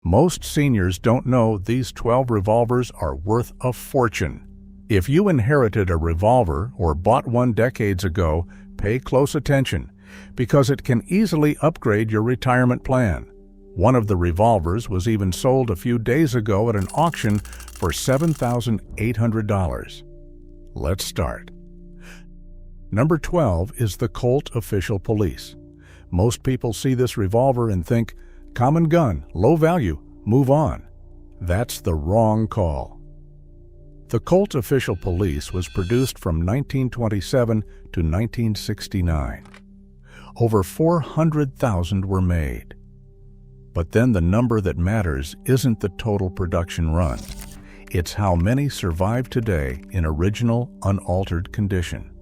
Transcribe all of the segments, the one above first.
Most seniors don't know these 12 revolvers are worth a fortune. If you inherited a revolver or bought one decades ago, pay close attention, because it can easily upgrade your retirement plan. One of the revolvers was even sold a few days ago at an auction for $7,800. Let's start. Number 12 is the Colt Official Police. Most people see this revolver and think, common gun, low value, move on. That's the wrong call. The Colt Official Police was produced from 1927 to 1969. Over 400,000 were made. But then the number that matters isn't the total production run. It's how many survive today in original, unaltered condition.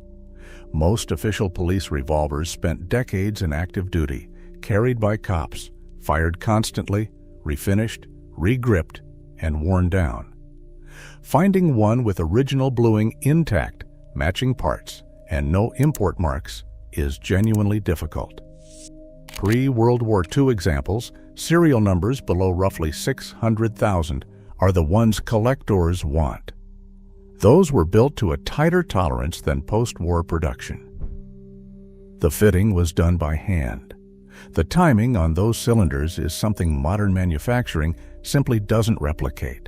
Most official police revolvers spent decades in active duty, carried by cops, fired constantly, refinished, regripped, and worn down. Finding one with original bluing intact, matching parts, and no import marks is genuinely difficult. Pre-World War II examples, serial numbers below roughly 600,000, are the ones collectors want. Those were built to a tighter tolerance than post-war production. The fitting was done by hand. The timing on those cylinders is something modern manufacturing simply doesn't replicate.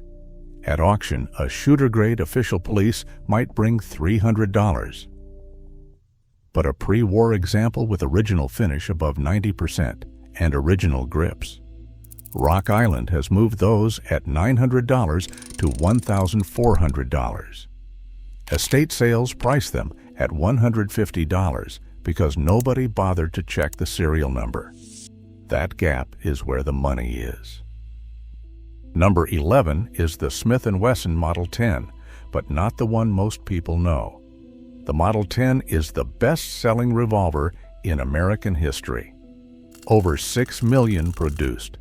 At auction, a shooter-grade official police might bring $300. But a pre-war example with original finish above 90% and original grips. Rock Island has moved those at $900 to $1,400. Estate sales price them at $150 because nobody bothered to check the serial number. That gap is where the money is. Number 11 is the Smith & Wesson Model 10, but not the one most people know. The Model 10 is the best-selling revolver in American history. Over 6 million produced.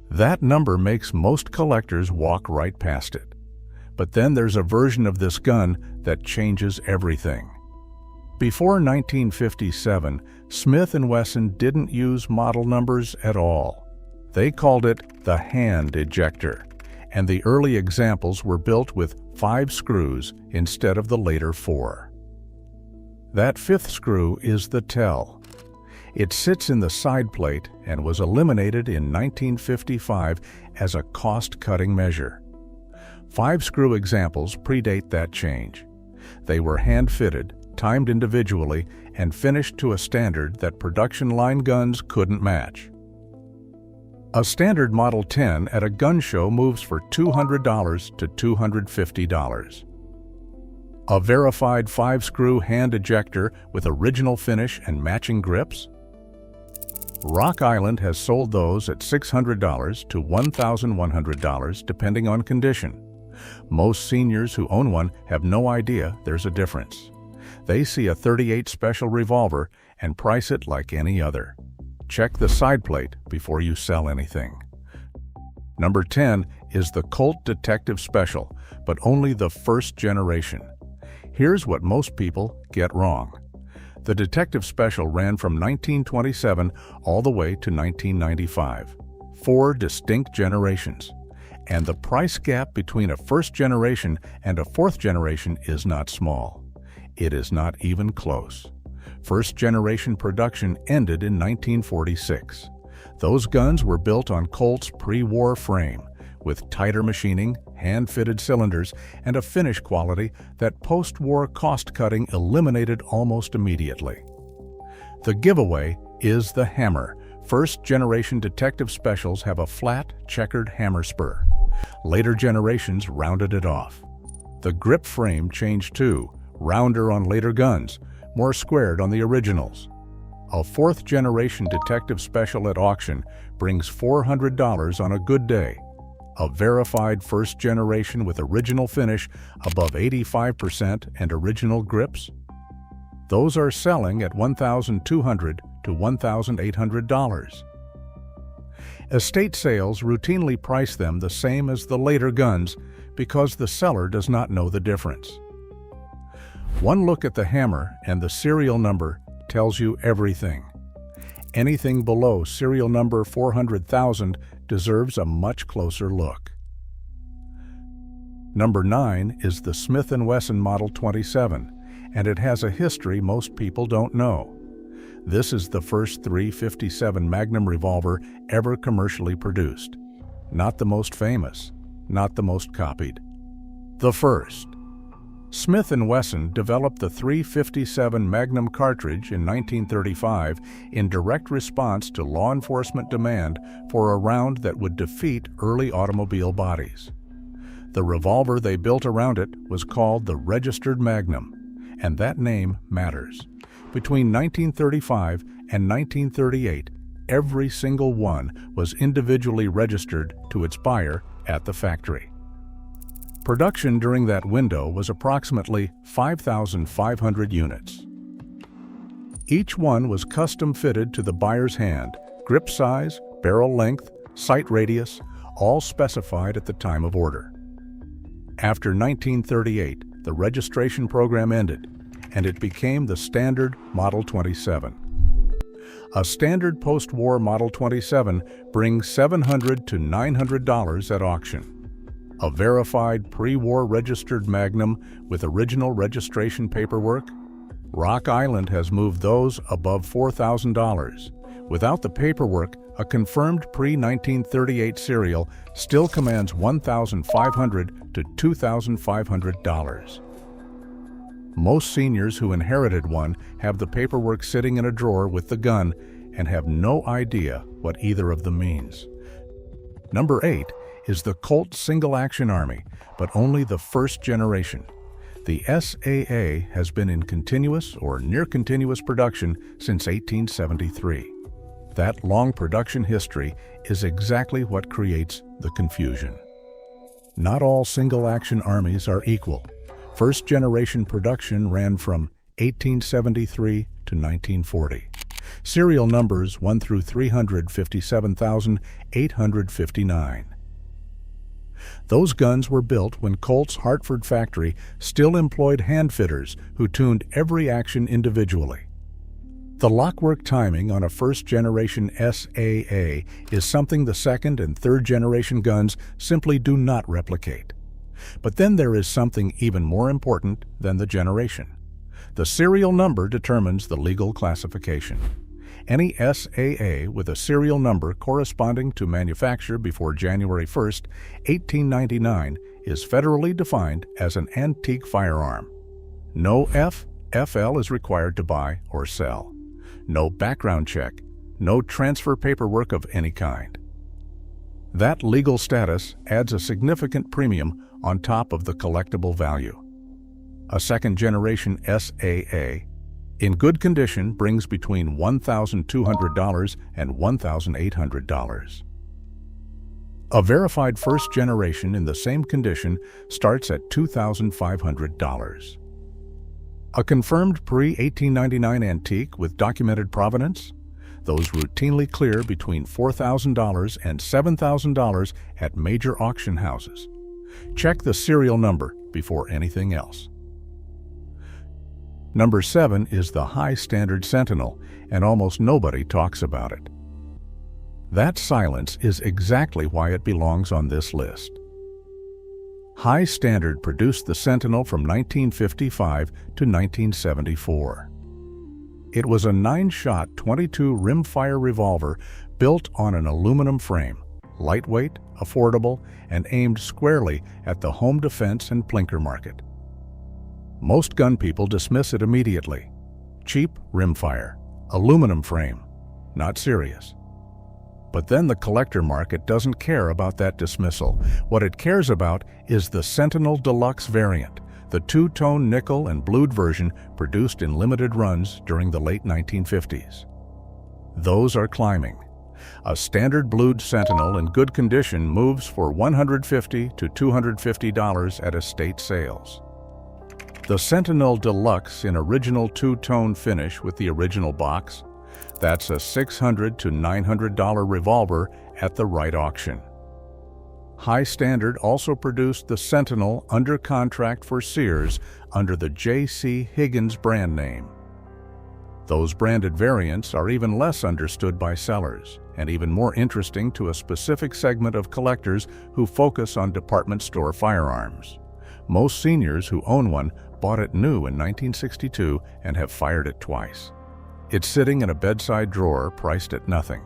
That number makes most collectors walk right past it. But then there's a version of this gun that changes everything. Before 1957, Smith & Wesson didn't use model numbers at all. They called it the hand ejector, and the early examples were built with 5 screws instead of the later 4. That 5th screw is the tell. It sits in the side plate and was eliminated in 1955 as a cost-cutting measure. 5-screw examples predate that change. They were hand-fitted, timed individually, and finished to a standard that production line guns couldn't match. A standard Model 10 at a gun show moves for $200 to $250. A verified 5-screw hand ejector with original finish and matching grips? Rock Island has sold those at $600 to $1,100 depending on condition. Most seniors who own one have no idea there's a difference. They see a .38 special revolver and price it like any other. Check the side plate before you sell anything. Number 10 is the Colt Detective Special, but only the first generation. Here's what most people get wrong. The Detective Special ran from 1927 all the way to 1995. 4 distinct generations. And the price gap between a first generation and a 4th generation is not small. It is not even close. First generation production ended in 1946. Those guns were built on Colt's pre-war frame, with tighter machining, hand-fitted cylinders, and a finish quality that post-war cost-cutting eliminated almost immediately. The giveaway is the hammer. First-generation Detective Specials have a flat, checkered hammer spur. Later generations rounded it off. The grip frame changed too, rounder on later guns, more squared on the originals. A 4th-generation Detective Special at auction brings $400 on a good day. A verified first generation with original finish above 85% and original grips? Those are selling at $1,200 to $1,800. Estate sales routinely price them the same as the later guns because the seller does not know the difference. One look at the hammer and the serial number tells you everything. Anything below serial number 400,000 deserves a much closer look. Number 9 is the Smith & Wesson Model 27, and it has a history most people don't know. This is the first .357 Magnum revolver ever commercially produced. Not the most famous, not the most copied. The first. Smith & Wesson developed the .357 Magnum cartridge in 1935 in direct response to law enforcement demand for a round that would defeat early automobile bodies. The revolver they built around it was called the Registered Magnum, and that name matters. Between 1935 and 1938, every single one was individually registered to its buyer at the factory. Production during that window was approximately 5,500 units. Each one was custom fitted to the buyer's hand, grip size, barrel length, sight radius, all specified at the time of order. After 1938, the registration program ended, and it became the standard Model 27. A standard post-war Model 27 brings $700 to $900 at auction. A verified pre-war registered Magnum with original registration paperwork? Rock Island has moved those above $4,000. Without the paperwork, a confirmed pre-1938 serial still commands $1,500 to $2,500. Most seniors who inherited one have the paperwork sitting in a drawer with the gun and have no idea what either of them means. Number 8 is the Colt Single Action Army, but only the first generation. The SAA has been in continuous or near-continuous production since 1873. That long production history is exactly what creates the confusion. Not all single-action armies are equal. First-generation production ran from 1873 to 1940. Serial numbers 1 through 357,859. Those guns were built when Colt's Hartford factory still employed handfitters who tuned every action individually. The lockwork timing on a first-generation SAA is something the second- and third-generation guns simply do not replicate. But then there is something even more important than the generation. The serial number determines the legal classification. Any SAA with a serial number corresponding to manufacture before January 1, 1899 is federally defined as an antique firearm. No FL is required to buy or sell. No background check, no transfer paperwork of any kind. That legal status adds a significant premium on top of the collectible value. A second-generation SAA, in good condition, brings between $1,200 and $1,800. A verified first generation in the same condition starts at $2,500. A confirmed pre-1899 antique with documented provenance? Those routinely clear between $4,000 and $7,000 at major auction houses. Check the serial number before anything else. Number 7 is the high-standard Sentinel, and almost nobody talks about it. That silence is exactly why it belongs on this list. High Standard produced the Sentinel from 1955 to 1974. It was a 9-shot 22 rimfire revolver built on an aluminum frame, lightweight, affordable, and aimed squarely at the home defense and plinker market. Most gun people dismiss it immediately. Cheap rimfire, aluminum frame, not serious. But then the collector market doesn't care about that dismissal. What it cares about is the Sentinel Deluxe variant, the two-tone nickel and blued version produced in limited runs during the late 1950s. Those are climbing. A standard blued Sentinel in good condition moves for $150 to $250 at estate sales. The Sentinel Deluxe in original two-tone finish with the original box, that's a $600 to $900 revolver at the right auction. High Standard also produced the Sentinel under contract for Sears under the J.C. Higgins brand name. Those branded variants are even less understood by sellers, and even more interesting to a specific segment of collectors who focus on department store firearms. Most seniors who own one bought it new in 1962 and have fired it twice. It's sitting in a bedside drawer priced at nothing.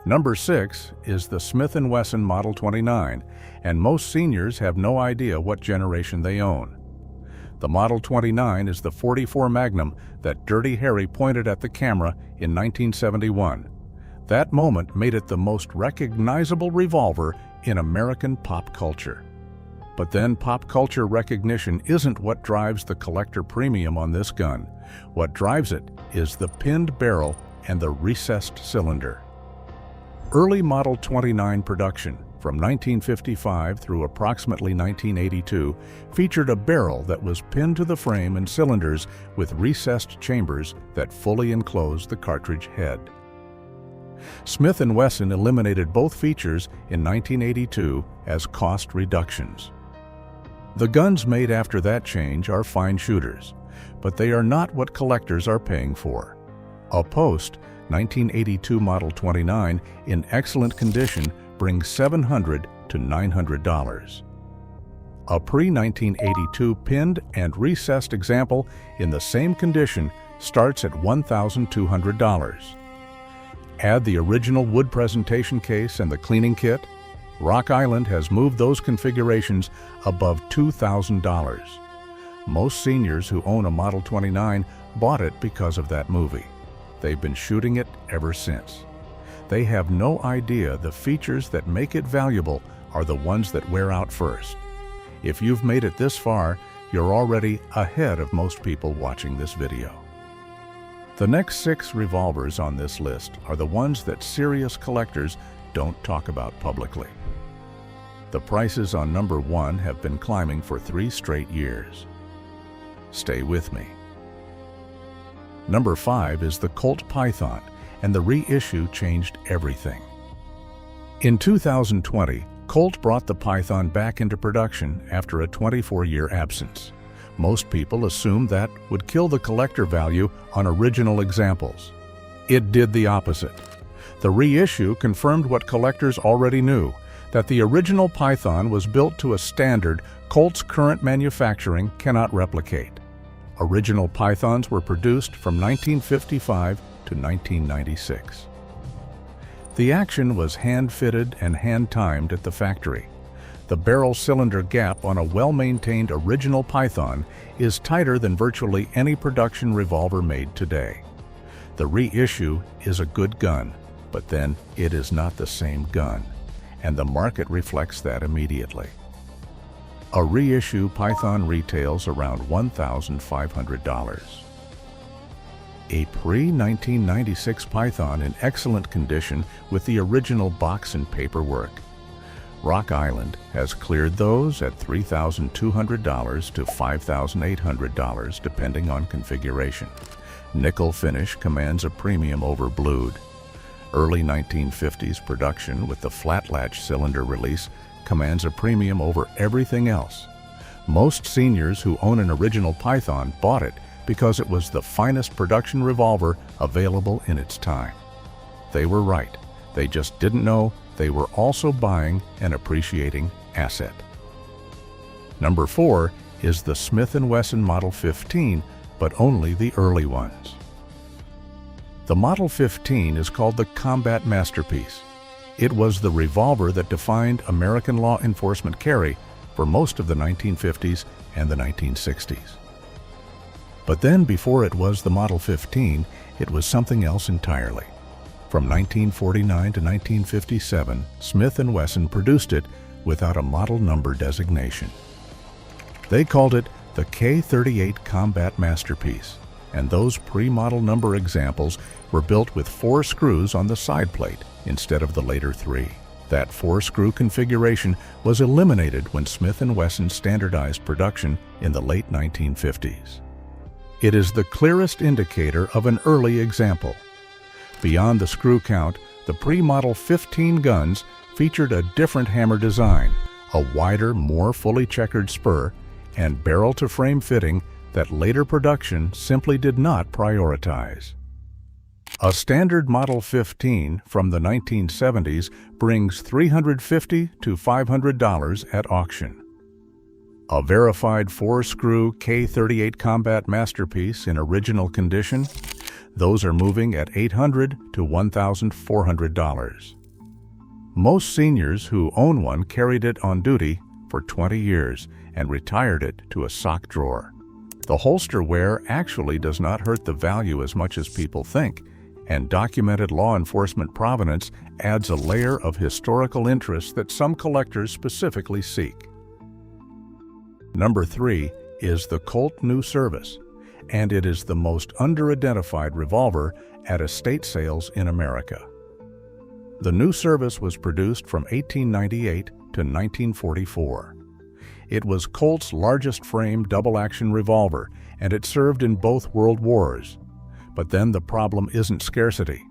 Number 6 is the Smith & Wesson Model 29, and most seniors have no idea what generation they own. The Model 29 is the .44 Magnum that Dirty Harry pointed at the camera in 1971. That moment made it the most recognizable revolver in American pop culture. But then pop culture recognition isn't what drives the collector premium on this gun. What drives it is the pinned barrel and the recessed cylinder. Early Model 29 production, from 1955 through approximately 1982, featured a barrel that was pinned to the frame and cylinders with recessed chambers that fully enclosed the cartridge head. Smith & Wesson eliminated both features in 1982 as cost reductions. The guns made after that change are fine shooters, but they are not what collectors are paying for. A post 1982 Model 29 in excellent condition brings $700 to $900. A pre-1982 pinned and recessed example in the same condition starts at $1,200. Add the original wood presentation case and the cleaning kit, Rock Island has moved those configurations above $2,000. Most seniors who own a Model 29 bought it because of that movie. They've been shooting it ever since. They have no idea the features that make it valuable are the ones that wear out first. If you've made it this far, you're already ahead of most people watching this video. The next 6 revolvers on this list are the ones that serious collectors don't talk about publicly. The prices on number 1 have been climbing for 3 straight years. Stay with me. Number 5 is the Colt Python, and the reissue changed everything. In 2020, Colt brought the Python back into production after a 24-year absence. Most people assumed that would kill the collector value on original examples. It did the opposite. The reissue confirmed what collectors already knew, that the original Python was built to a standard Colt's current manufacturing cannot replicate. Original Pythons were produced from 1955 to 1996. The action was hand-fitted and hand-timed at the factory. The barrel cylinder gap on a well-maintained original Python is tighter than virtually any production revolver made today. The reissue is a good gun, but then it is not the same gun, and the market reflects that immediately. A reissue Python retails around $1,500. A pre-1996 Python in excellent condition with the original box and paperwork. Rock Island has cleared those at $3,200 to $5,800 depending on configuration. Nickel finish commands a premium over blued. Early 1950s production with the flat latch cylinder release commands a premium over everything else. Most seniors who own an original Python bought it because it was the finest production revolver available in its time. They were right. They just didn't know they were also buying an appreciating asset. Number 4 is the Smith & Wesson Model 15, but only the early ones. The Model 15 is called the combat masterpiece. It was the revolver that defined American law enforcement carry for most of the 1950s and the 1960s. But then before it was the Model 15, it was something else entirely. From 1949 to 1957, Smith & Wesson produced it without a model number designation. They called it the K38 Combat Masterpiece, and those pre-model number examples were built with 4 screws on the side plate instead of the later 3. That 4-screw configuration was eliminated when Smith & Wesson standardized production in the late 1950s. It is the clearest indicator of an early example. Beyond the screw count, the pre-model 15 guns featured a different hammer design, a wider, more fully checkered spur, and barrel-to-frame fitting that later production simply did not prioritize. A standard Model 15 from the 1970s brings $350 to $500 at auction. A verified 4-screw K38 Combat Masterpiece in original condition, those are moving at $800 to $1,400. Most seniors who own one carried it on duty for 20 years and retired it to a sock drawer. The holster wear actually does not hurt the value as much as people think, and documented law enforcement provenance adds a layer of historical interest that some collectors specifically seek. Number 3 is the Colt New Service, and it is the most under-identified revolver at estate sales in America. The New Service was produced from 1898 to 1944. It was Colt's largest frame double-action revolver, and it served in both World Wars. But then the problem isn't scarcity.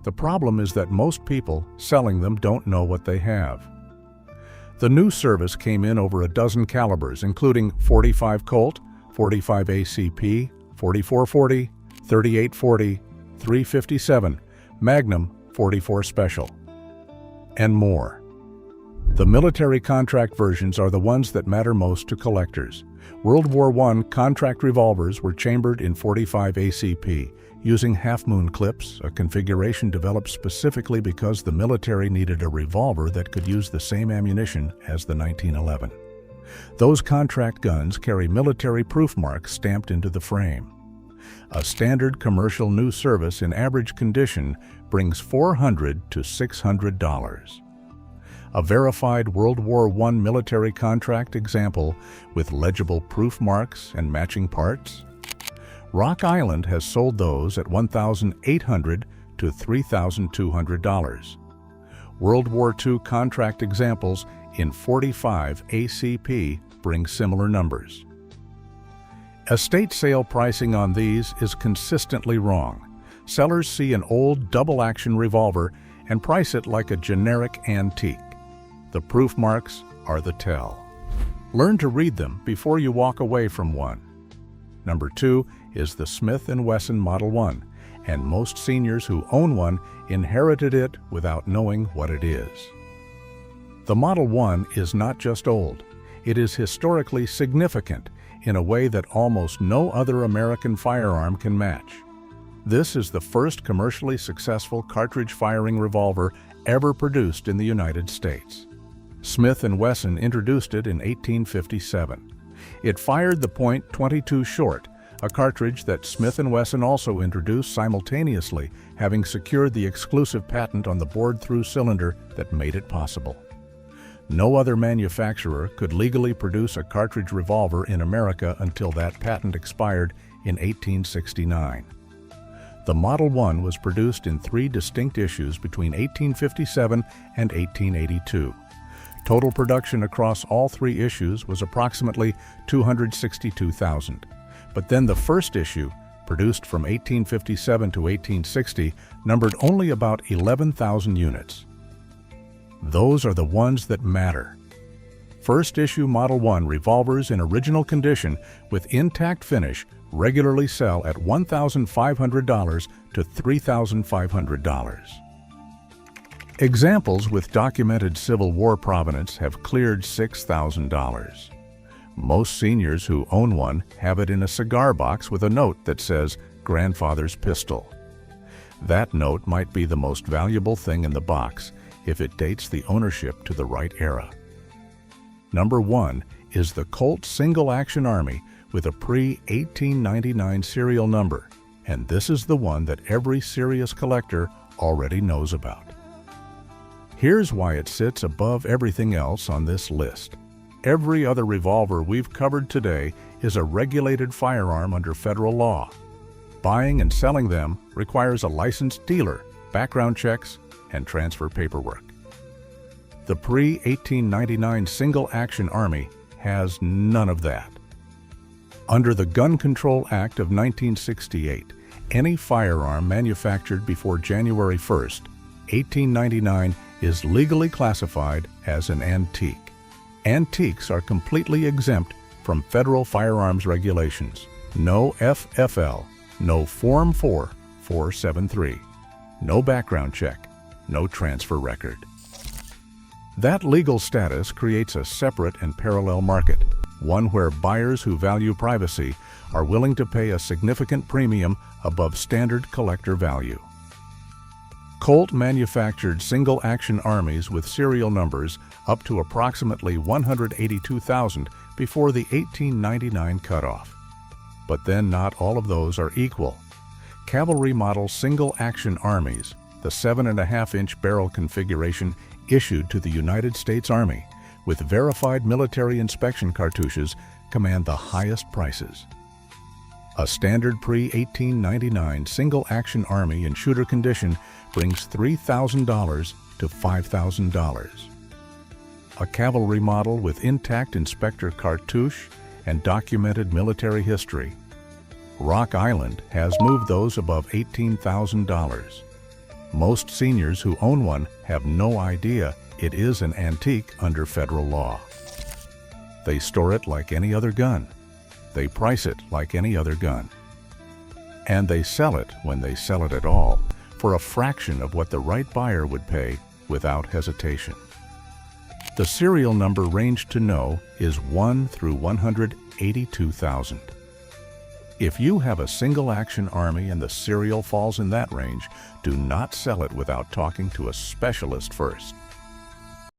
The problem is that most people selling them don't know what they have. The New Service came in over a dozen calibers, including .45 Colt, .45 ACP, .44-40, .38-40, .357, Magnum, .44 Special, and more. The military contract versions are the ones that matter most to collectors. World War I contract revolvers were chambered in .45 ACP, using half-moon clips, a configuration developed specifically because the military needed a revolver that could use the same ammunition as the 1911. Those contract guns carry military proof marks stamped into the frame. A standard commercial New Service in average condition brings $400 to $600. A verified World War I military contract example with legible proof marks and matching parts? Rock Island has sold those at $1,800 to $3,200. World War II contract examples in .45 ACP bring similar numbers. Estate sale pricing on these is consistently wrong. Sellers see an old double-action revolver and price it like a generic antique. The proof marks are the tell. Learn to read them before you walk away from one. Number 2 is the Smith & Wesson Model 1, and most seniors who own one inherited it without knowing what it is. The Model 1 is not just old, it is historically significant in a way that almost no other American firearm can match. This is the first commercially successful cartridge-firing revolver ever produced in the United States. Smith & Wesson introduced it in 1857. It fired the .22 short, a cartridge that Smith & Wesson also introduced simultaneously, having secured the exclusive patent on the bored-through cylinder that made it possible. No other manufacturer could legally produce a cartridge revolver in America until that patent expired in 1869. The Model 1 was produced in 3 distinct issues between 1857 and 1882. Total production across all 3 issues was approximately 262,000. But then the first issue, produced from 1857 to 1860, numbered only about 11,000 units. Those are the ones that matter. First issue Model 1 revolvers in original condition with intact finish regularly sell at $1,500 to $3,500. Examples with documented Civil War provenance have cleared $6,000. Most seniors who own one have it in a cigar box with a note that says, "Grandfather's Pistol." That note might be the most valuable thing in the box if it dates the ownership to the right era. Number 1 is the Colt Single Action Army with a pre-1899 serial number, and this is the one that every serious collector already knows about. Here's why it sits above everything else on this list. Every other revolver we've covered today is a regulated firearm under federal law. Buying and selling them requires a licensed dealer, background checks, and transfer paperwork. The pre-1899 Single Action Army has none of that. Under the Gun Control Act of 1968, any firearm manufactured before January 1st, 1899 is legally classified as an antique. Antiques are completely exempt from federal firearms regulations. No FFL, no Form 4 473. no background check, no transfer record. That legal status creates a separate and parallel market, one where buyers who value privacy are willing to pay a significant premium above standard collector value. Colt manufactured single-action armies with serial numbers up to approximately 182,000 before the 1899 cutoff. But then not all of those are equal. Cavalry model single-action armies, the 7.5-inch barrel configuration issued to the United States Army, with verified military inspection cartouches, command the highest prices. A standard pre-1899 single-action army in shooter condition brings $3,000 to $5,000. A cavalry model with intact inspector cartouche and documented military history. Rock Island has moved those above $18,000. Most seniors who own one have no idea it is an antique under federal law. They store it like any other gun. They price it like any other gun. And they sell it, when they sell it at all, for a fraction of what the right buyer would pay without hesitation. The serial number range to know is 1 through 182,000. If you have a single-action army and the serial falls in that range, do not sell it without talking to a specialist first.